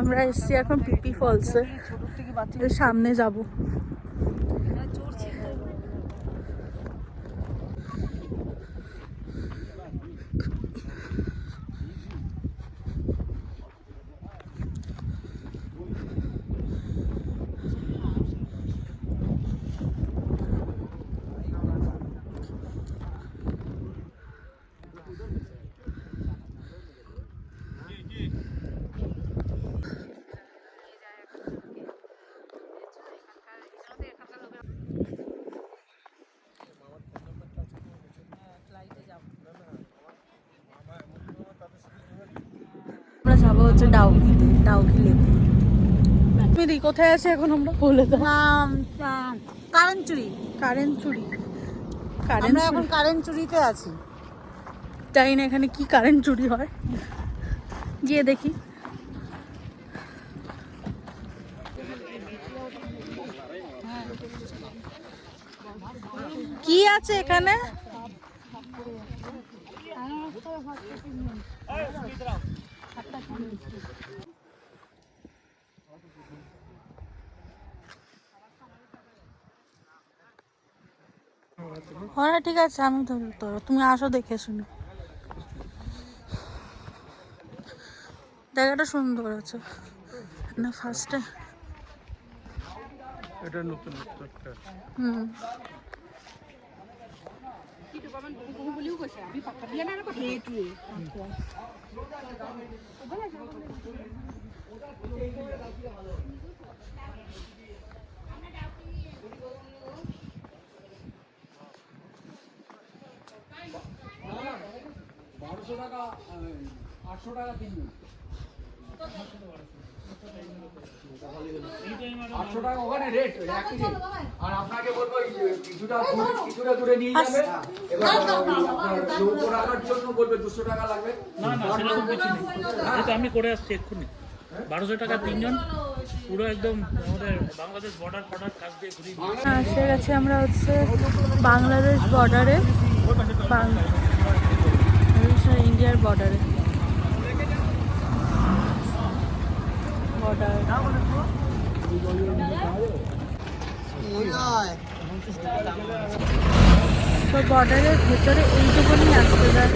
আমরা এসছি এখন পিপি ফলসে, সামনে যাব। আমরা যাবো হচ্ছে ডাউকিতে, ডাউকি লেকে। তুমি কোথায় আছে এখন? আমরা বলে দাও। কারেন্টচুরি। কারেন্টচুরি, আমরা এখন কারেন্টচুরিতে আছি। জানি না এখানে কি কারেন্ট চুরি হয়, গিয়ে দেখি। কি আছে এখানে? হ্যাঁ ঠিক আছে, আমি তো তুমি আসো দেখে শুনে। জায়গাটা সুন্দর আছে না? ফার্স্টে এটা নতুন একটা। টাকা 800 টাকা কিনবেন, 800 টাকা ওখানে রেট একই রেট। আর আপনাকে বলবো কিছুটা দূরে নিয়ে যাবে, এবার আপনার লোক রাখার জন্য বলবে 200 টাকা লাগবে। না না সেরকম কিছু নেই, এটা আমি করে আসছি এক্ষুনি। 1200 টাকা তিনজন, পুরো একদম আমাদের বাংলাদেশ বর্ডার কাছ দিয়ে ঘুরে এসে গেছি আমরা হচ্ছে বাংলাদেশ বর্ডারে, ইন্ডিয়ার বর্ডারে। তো বর্ডারের ভেতরে এইটুকুনি আসতে যায়।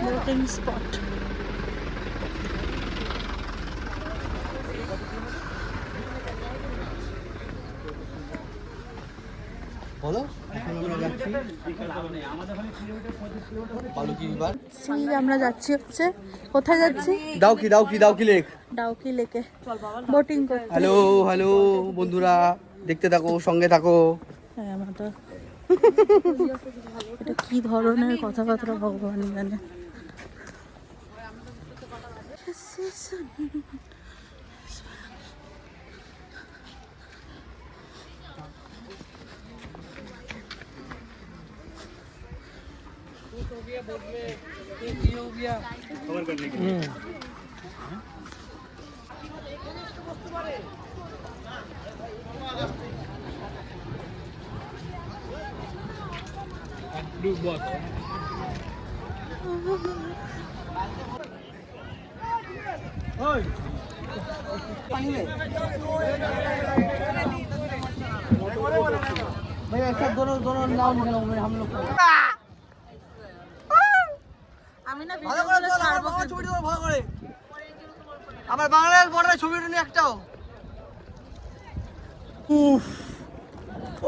Boating spot. বলো আমরা যাচ্ছি হচ্ছে, কোথায় যাচ্ছি? ডাউকি লেক। ডাউকি লেকে বোটিং করতে। হ্যালো হ্যালো বন্ধুরা, দেখতে থাকো, সঙ্গে থাকো। হ্যাঁ মাতা, এটা কি ধরনের কথাবার্তা ভগবান জানে। कवर करने के लिए ब्लू बॉस भाई ऐसा दोनों नाम हम लोग আমার বাংলাদেশ বর্ডারে ছবি উঠেনি একটাও। উফ,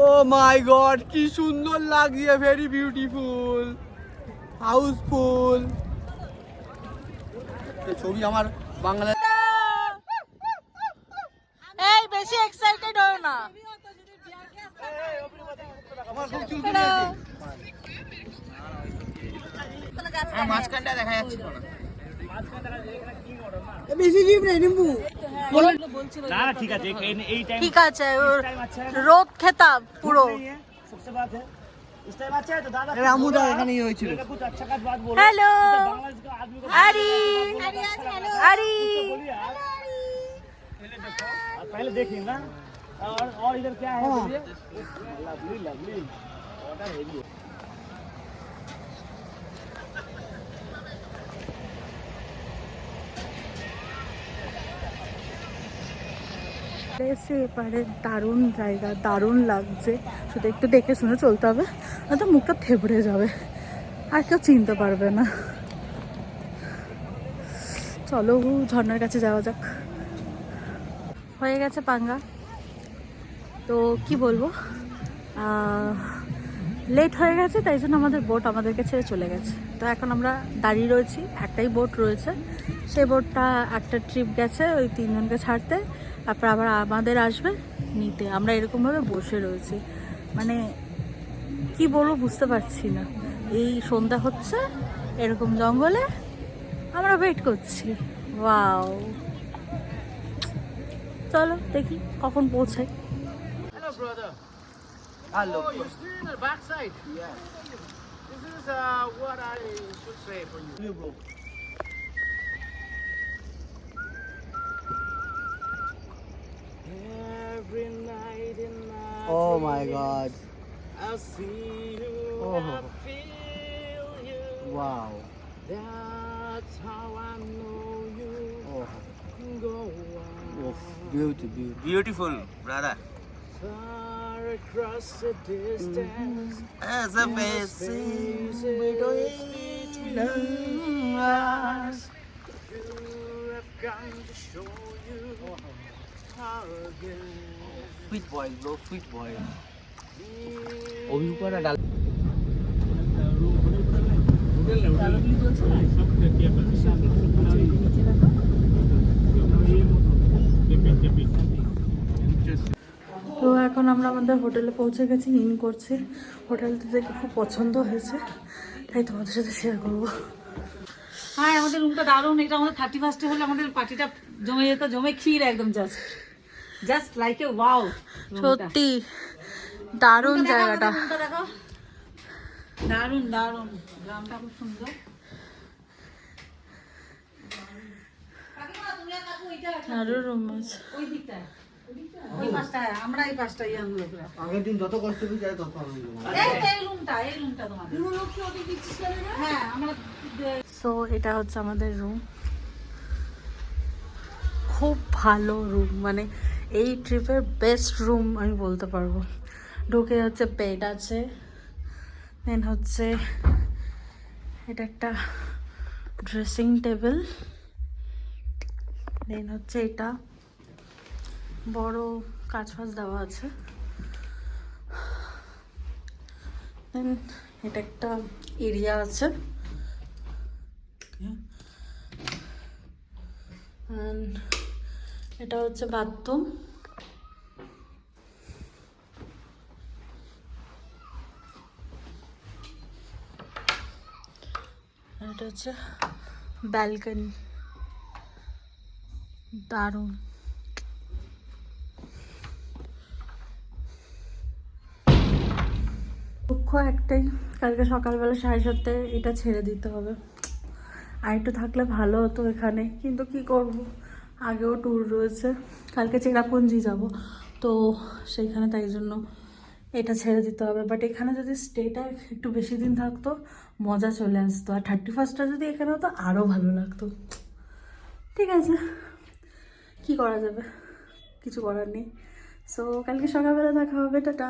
ও মাই গড, কি সুন্দর লাগছে, ভেরি বিউটিফুল, হাউসফুল ছবি আমার বাংলাদেশ। এই বেশি এক্সাইটেড হও না। আমার খুব চুল মাঝখানটা দেখা যাচ্ছে না, বেশি জিপ নেই নিম্বু। না না ঠিক আছে, এই টাইম ঠিক আছে, রোদ খেতাম পুরো। सबसे बात है इस टाइम अच्छा है तो दादा রামুদা এখানেই হয়েছিল। कुछ अच्छा का बात बोलो। हेलो बांग्लादेश का आदमी को আরি हेलो আরি बोलिए यार। पहले देखिए ना और इधर क्या है बोलिए लवली लवली वाटर हेवी এসে এপারে দারুণ জায়গা, দারুণ লাগছে। শুধু একটু দেখে শুনে চলতে হবে, নয়তো মুখটা থেবড়ে যাবে, আর কেউ চিনতে পারবে না। চলো ঝর্ণার কাছে যাওয়া যাক। হয়ে গেছে পাঙ্গা, তো কি বলবো, লেট হয়ে গেছে, তাই জন্য আমাদের বোট আমাদেরকে ছেড়ে চলে গেছে। তো এখন আমরা দাঁড়িয়ে রয়েছি, একটাই বোট রয়েছে, সেই বোটটা একটা ট্রিপ গেছে ওই 3 জনকে ছাড়তে, তারপর আবার আমাদের আসবে নিতে। আমরা এরকমভাবে বসে রয়েছি, মানে কি বলবো বুঝতে পারছি না। এই সন্ধ্যা হচ্ছে এরকম জঙ্গলে আমরা ওয়েট করছি। ওয়াও, চলো দেখি কখন পৌঁছাই। Hello brother. Hello. Oh, you're still in the backside. Yes. This is what I should say for you. Bro. Every night in my Oh my dreams, god. I see you, Oh. I feel you. Wow. That's how I know you Oh. go on. Oof. Beautiful, brother. Far across the distance, As a spaces between us, you have come to show you how again. Sweet boy, bro. Sweet boy. অভিজ্ঞ না ডাল তো এখন আমরা আমাদের হোটেলে পৌঁছে গেছি, ইন করছি। হোটেলটা দেখে খুব পছন্দ হয়েছে, তাই তোমাদের সাথে শেয়ার করবো। হ্যাঁ, আমাদের রুমটা দারুণ। এটা আমাদের 31 হলে আমাদের পার্টিটা জমে যেত, জমে ক্ষীর একদম। Just like a wow. সত্যি দারুণ জায়গাটা, দেখো, দারুণ দারুণ। গ্রামটা খুব সুন্দর। আরো রুম আছে। ওই দিকটায়, ওই পাশটায়, আমরা এই পাশটায় ইয়াং লোকরা। আগের দিন যত কষ্ট পেয়েছি তত আনন্দ। এই রুমটা তোমাদের। হ্যাঁ, আমরা সো এটা হচ্ছে আমাদের রুম, খুব ভালো রুম, মানে এই ট্রিপের বেস্ট রুম আমি বলতে পারবো। ঢুকে হচ্ছে বেড আছে, দেন হচ্ছে এটা একটা ড্রেসিং টেবিল, দেন হচ্ছে এটা বড় কাঁচ ফাঁচ দেওয়া আছে, দেন এটা একটা এরিয়া আছে, and এটা হচ্ছে বাথরুম, এটা হচ্ছে ব্যালকনি। দারুণ। দুঃখ একটাই, কালকে সকালবেলা 7:30 এটা ছেড়ে দিতে হবে। আর একটু থাকলে ভালো হতো এখানে, কিন্তু কি করব, আগেও ট্যুর রয়েছে, কালকে চেরাপুঞ্জি যাব, তো সেইখানে তাই জন্য এটা ছেড়ে দিতে হবে। বাট এখানে যদি স্টেটা একটু বেশি দিন থাকতো মজা চলে আসতো, আর 31টা যদি এখানে হতো আরও ভালো লাগতো। ঠিক আছে, কি করা যাবে, কিছু করার নেই। সো কালকে সকালবেলা দেখা হবে, টাটা।